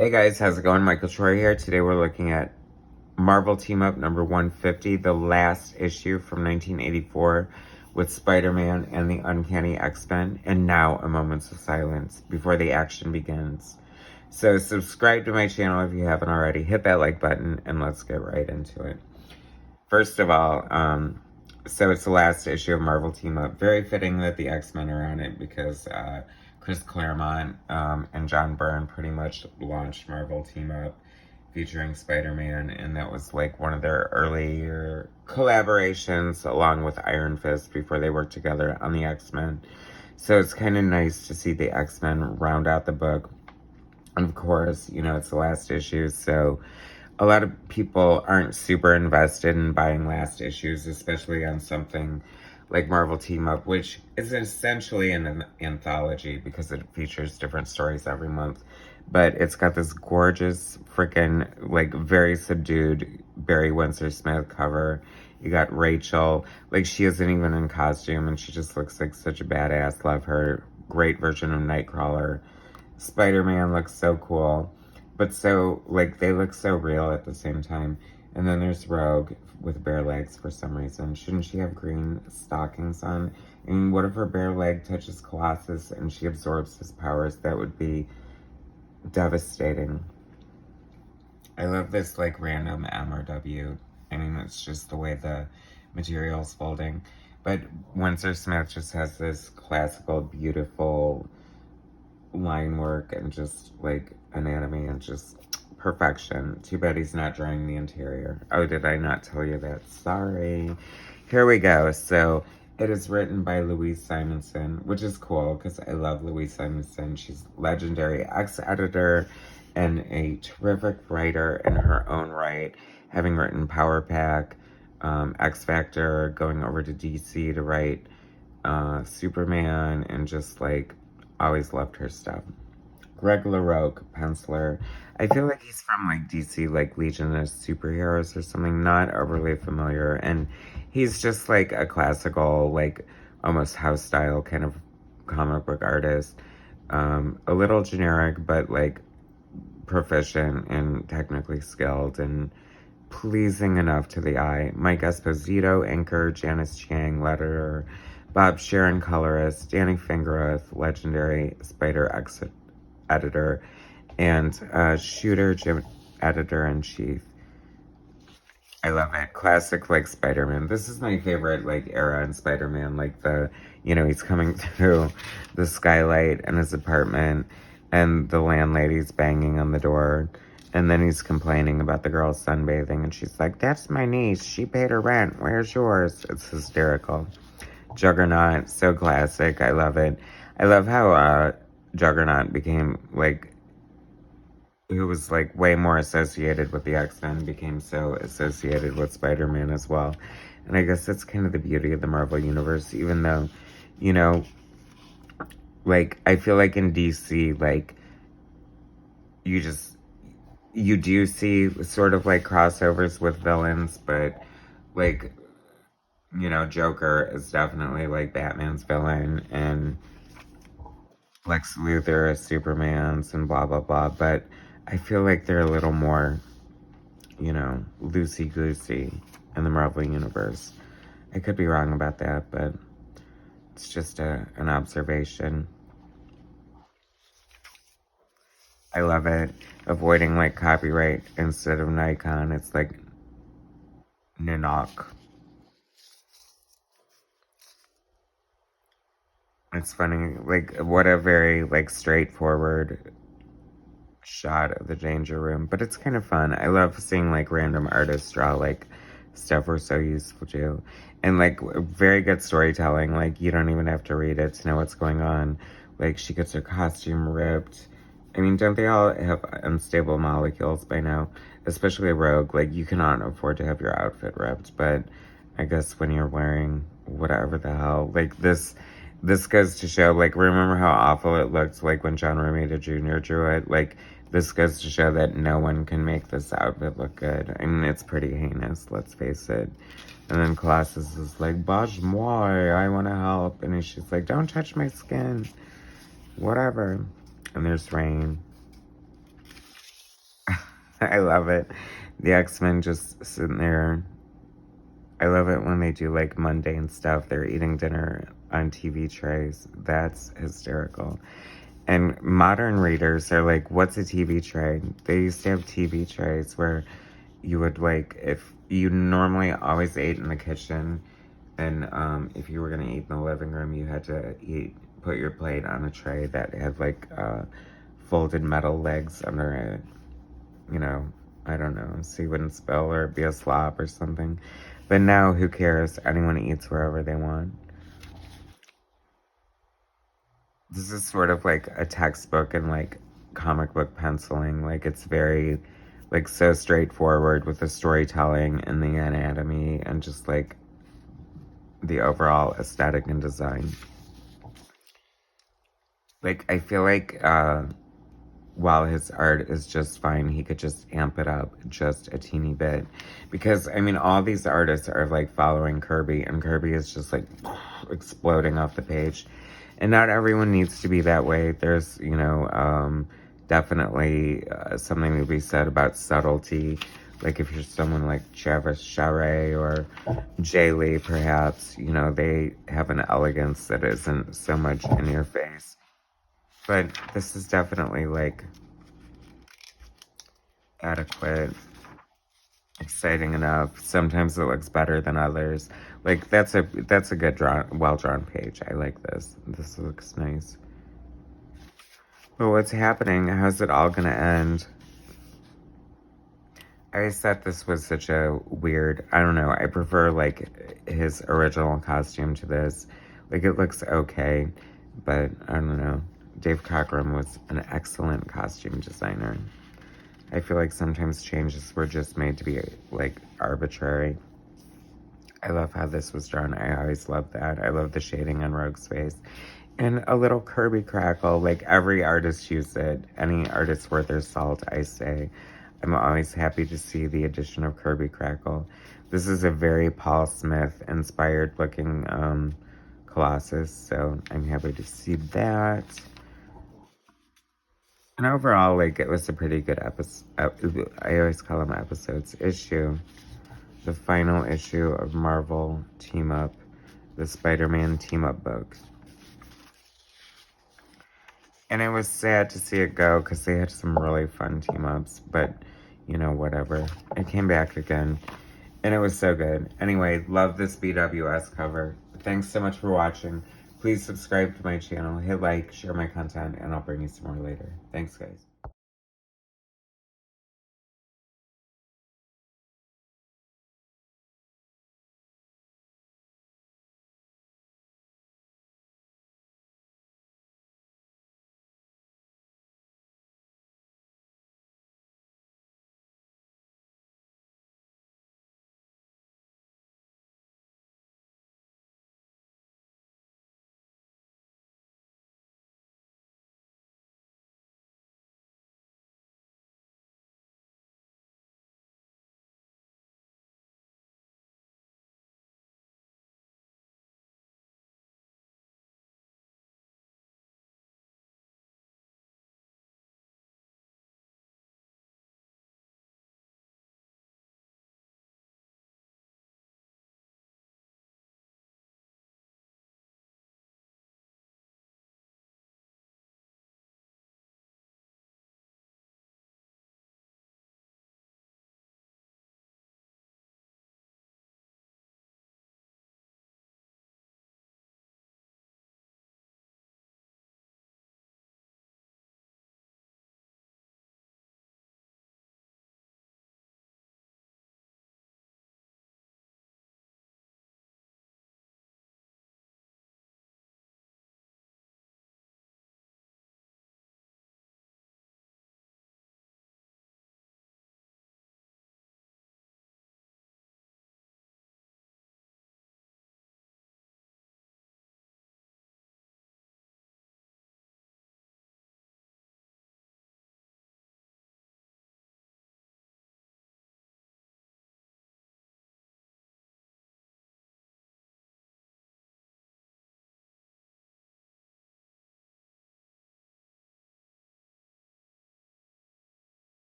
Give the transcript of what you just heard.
Hey guys, how's it going? Michael Troy here. Today we're looking at Marvel Team Up number 150, the last issue from 1984 with Spider-Man and the Uncanny X-Men, and now a moment of silence before the action begins. So subscribe to my channel if you haven't already, hit that like button, and let's get right into it. First of all, so it's the last issue of Marvel Team Up. Very fitting that the X-Men are on it because Chris Claremont and John Byrne pretty much launched Marvel Team Up featuring Spider-Man, and that was like one of their earlier collaborations along with Iron Fist before they worked together on the X-Men. So it's kind of nice to see the X-Men round out the book. And of course, you know, it's the last issue, so a lot of people aren't super invested in buying last issues, especially on something like Marvel Team Up, which is essentially an anthology because it features different stories every month. But it's got this gorgeous, freaking, like, very subdued Barry WINDSOR-Smith cover. You got Rachel, like, she isn't even in costume, and she just looks like such a badass. Love her. Great version of Nightcrawler. Spider-Man looks so cool. But so, like, they look so real at the same time. And then there's Rogue with bare legs for some reason. Shouldn't she have green stockings on? I mean, what if her bare leg touches Colossus and she absorbs his powers? That would be devastating. I love this, like, random M or W. I mean, it's just the way the material's folding. But WINDSOR-Smith just has this classical, beautiful line work and just, like, anatomy and just perfection. Too bad he's not drawing the interior. Oh, did I not tell you that? Sorry. Here we go. So it is written by Louise Simonson, which is cool because I love Louise Simonson. She's legendary ex-editor and a terrific writer in her own right, having written Power Pack, X Factor, going over to DC to write Superman, and just, like, always loved her stuff. Greg LaRocque, penciler. I feel like he's from, like, DC, like, Legion of Superheroes or something. Not overly familiar. And he's just, like, a classical, like, almost house style kind of comic book artist. A little generic, but, like, proficient and technically skilled and pleasing enough to the eye. Mike Esposito, inker. Janice Chiang, letterer. Bob Sharon, colorist. Danny Fingeroth, legendary Spider X editor, and Shooter, Jim, editor-in-chief. I love it. Classic, like, Spider-Man. This is my favorite, like, era in Spider-Man. Like, the, you know, he's coming through the skylight in his apartment, and the landlady's banging on the door, and then he's complaining about the girl sunbathing, and she's like, that's my niece. She paid her rent. Where's yours? It's hysterical. Juggernaut, so classic. I love it. I love how Juggernaut became, like, who was, like, way more associated with the X-Men, became so associated with Spider-Man as well. And I guess that's kind of the beauty of the Marvel Universe, even though, you know, like, I feel like in DC, like, you do see sort of, like, crossovers with villains, but, like, you know, Joker is definitely, like, Batman's villain, and Lex Luthor is Superman's, and blah, blah, blah. But I feel like they're a little more, you know, loosey-goosey in the Marvel Universe. I could be wrong about that, but it's just an observation. I love it. Avoiding, like, copyright instead of Nikon. It's like Ninok. It's funny, like, what a very, like, straightforward shot of the danger room, but it's kind of fun. I love seeing, like, random artists draw, like, stuff we're so useful to, and, like, very good storytelling. Like, you don't even have to read it to know what's going on. Like, she gets her costume ripped. I mean, don't they all have unstable molecules by now? Especially Rogue. Like, you cannot afford to have your outfit ripped, but I guess when you're wearing whatever the hell, like, this goes to show, like, remember how awful it looked, like, when John Romita Jr. drew it? Like, this goes to show that no one can make this outfit look good. I mean, it's pretty heinous, let's face it. And then Colossus is like, Bouge moi, I want to help. And she's like, don't touch my skin. Whatever. And there's Rain. I love it. The X-Men just sitting there. I love it when they do like mundane stuff. They're eating dinner on TV trays. That's hysterical. And modern readers are like, what's a TV tray? They used to have TV trays where you would like, if you normally always ate in the kitchen, and if you were going to eat in the living room, you had to put your plate on a tray that had like folded metal legs under it. You know, I don't know, so you wouldn't spill or be a slob or something. But now, who cares? Anyone eats wherever they want. This is sort of like a textbook in like comic book penciling. Like it's very like so straightforward with the storytelling and the anatomy and just like the overall aesthetic and design. Like I feel like while his art is just fine, he could just amp it up just a teeny bit. Because, I mean, all these artists are, like, following Kirby, and Kirby is just, like, exploding off the page. And not everyone needs to be that way. There's, you know, definitely something to be said about subtlety. Like, if you're someone like Travis Charest or Jay Lee, perhaps, you know, they have an elegance that isn't so much in your face. But this is definitely, like, adequate, exciting enough. Sometimes it looks better than others. Like, that's a good well-drawn page. I like this. This looks nice. But what's happening? How's it all gonna end? I always thought this was such a weird, I don't know, I prefer, like, his original costume to this. Like, it looks okay, but I don't know. Dave Cockrum was an excellent costume designer. I feel like sometimes changes were just made to be, like, arbitrary. I love how this was drawn. I always love that. I love the shading on Rogue's face. And a little Kirby crackle. Like, every artist used it. Any artist worth their salt, I say. I'm always happy to see the addition of Kirby crackle. This is a very Paul Smith inspired looking Colossus, so I'm happy to see that. And overall, like, it was a pretty good episode. I always call them episodes. Issue. The final issue of Marvel Team Up. The Spider-Man Team Up book. And it was sad to see it go because they had some really fun team ups. But, you know, whatever. It came back again. And it was so good. Anyway, love this BWS cover. Thanks so much for watching. Please subscribe to my channel, hit like, share my content, and I'll bring you some more later. Thanks, guys.